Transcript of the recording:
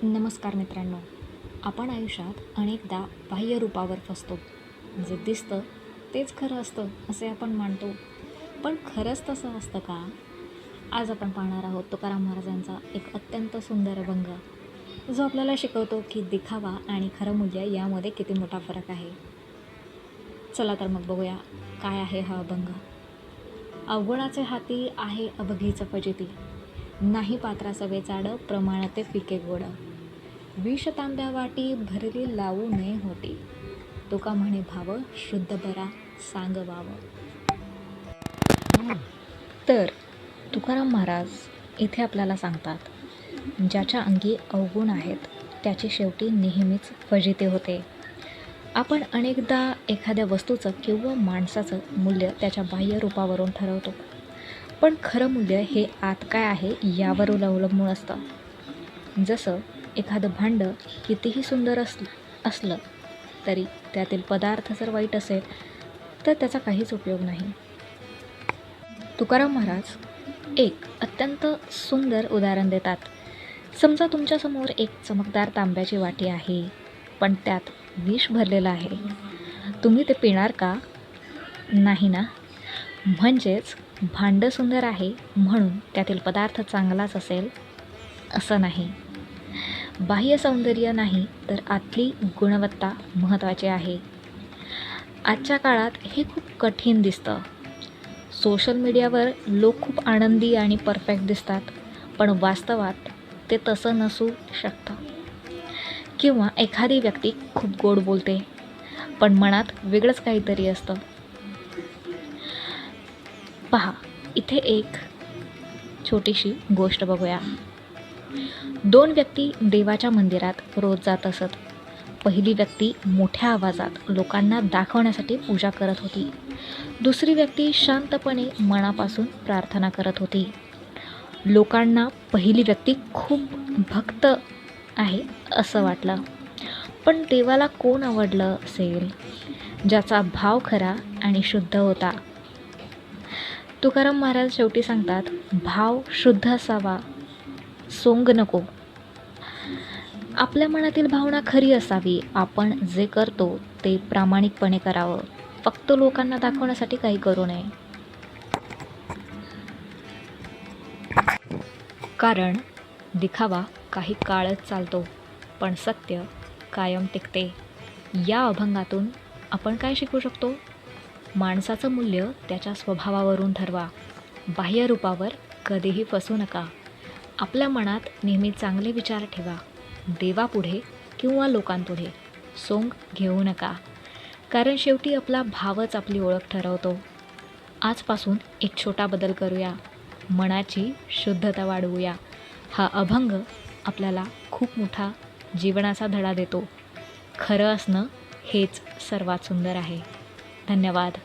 नमस्कार मित्रांनो, आपण आयुष्यात अनेकदा बाह्य रूपावर फसतो. जे दिसतं तेच खरं असतं असे आपण मानतो, पण खरंच तसं असतं का? आज आपण पाहणार आहोत तुकाराम महाराजांचा एक अत्यंत सुंदर अभंग, जो आपल्याला शिकवतो की दिखावा आणि खरं मूल्य यामध्ये किती मोठा फरक आहे. चला तर मग बघूया काय आहे हा अभंग. अवगुणाचे हाती आहे अभगीचं फजिती, नाही पात्राचं वेचाड प्रमाण ते फिके गोड. विष तांब्या वाटी भरली लावू नये होती, तुका म्हणे भाव शुद्ध बरा सांग वाव. तर तुकाराम महाराज इथे आपल्याला सांगतात, ज्याच्या अंगी अवगुण आहेत त्याची शेवटी नेहमीच फजिती होते. आपण अनेकदा एखाद्या वस्तूचं किंवा माणसाचं मूल्य त्याच्या बाह्य रूपावरून ठरवतो, पण खरं मूल्य हे आत काय आहे यावर अवलंबून असतं. जसं एखादं भांडं कितीही सुंदर असलं तरी त्यातील पदार्थ जर वाईट असेल तर त्याचा काहीच उपयोग नाही. तुकाराम महाराज एक अत्यंत सुंदर उदाहरण देतात. समजा तुमच्यासमोर एक चमकदार तांब्याची वाटी आहे, पण त्यात विष भरलेलं आहे. तुम्ही ते पिणार का? नाही ना. म्हणजेच भांडं सुंदर आहे म्हणून त्यातील पदार्थ चांगलाच असेल असं नाही. बाह्य सौंदर्य नाही तर आतली गुणवत्ता महत्त्वाची आहे. आजच्या काळात हे खूप कठीण दिसतं. सोशल मीडियावर लोक खूप आनंदी आणि परफेक्ट दिसतात, पण वास्तवात ते तसं नसू शकतं. किंवा एखादी व्यक्ती खूप गोड बोलते, पण मनात वेगळंच काहीतरी असतं. पहा, इथे एक छोटीशी गोष्ट बघूया. दोन व्यक्ती देवाच्या मंदिरात रोज जात असत. पहिली व्यक्ती मोठ्या आवाजात लोकांना दाखवण्यासाठी पूजा करत होती. दुसरी व्यक्ती शांतपणे मनापासून प्रार्थना करत होती. लोकांना पहिली व्यक्ती खूप भक्त आहे असं वाटलं, पण देवाला कोण आवडलं असेल? ज्याचा भाव खरा आणि शुद्ध होता. तुकाराम महाराज शेवटी सांगतात, भाव शुद्ध असावा, सोंग नको. आपल्या मनातील भावना खरी असावी. आपण जे करतो ते प्रामाणिकपणे करावं, फक्त लोकांना दाखवण्यासाठी काही करू नये. कारण दिखावा काही काळच चालतो, पण सत्य कायम टिकते. या अभंगातून आपण काय शिकू शकतो? माणसाचं मूल्य त्याच्या स्वभावावरून ठरवा. बाह्य रूपावर कधीही फसू नका. आपल्या मनात नेहमी चांगले विचार ठेवा. देवापुढे किंवा लोकांपुढे सोंग घेऊ नका, कारण शेवटी आपला भावच आपली ओळख ठरवतो. आजपासून एक छोटा बदल करूया, मनाची शुद्धता वाढवूया. हा अभंग आपल्याला खूप मोठा जीवनाचा धडा देतो. खरं असणं हेच सर्वात सुंदर आहे. धन्यवाद.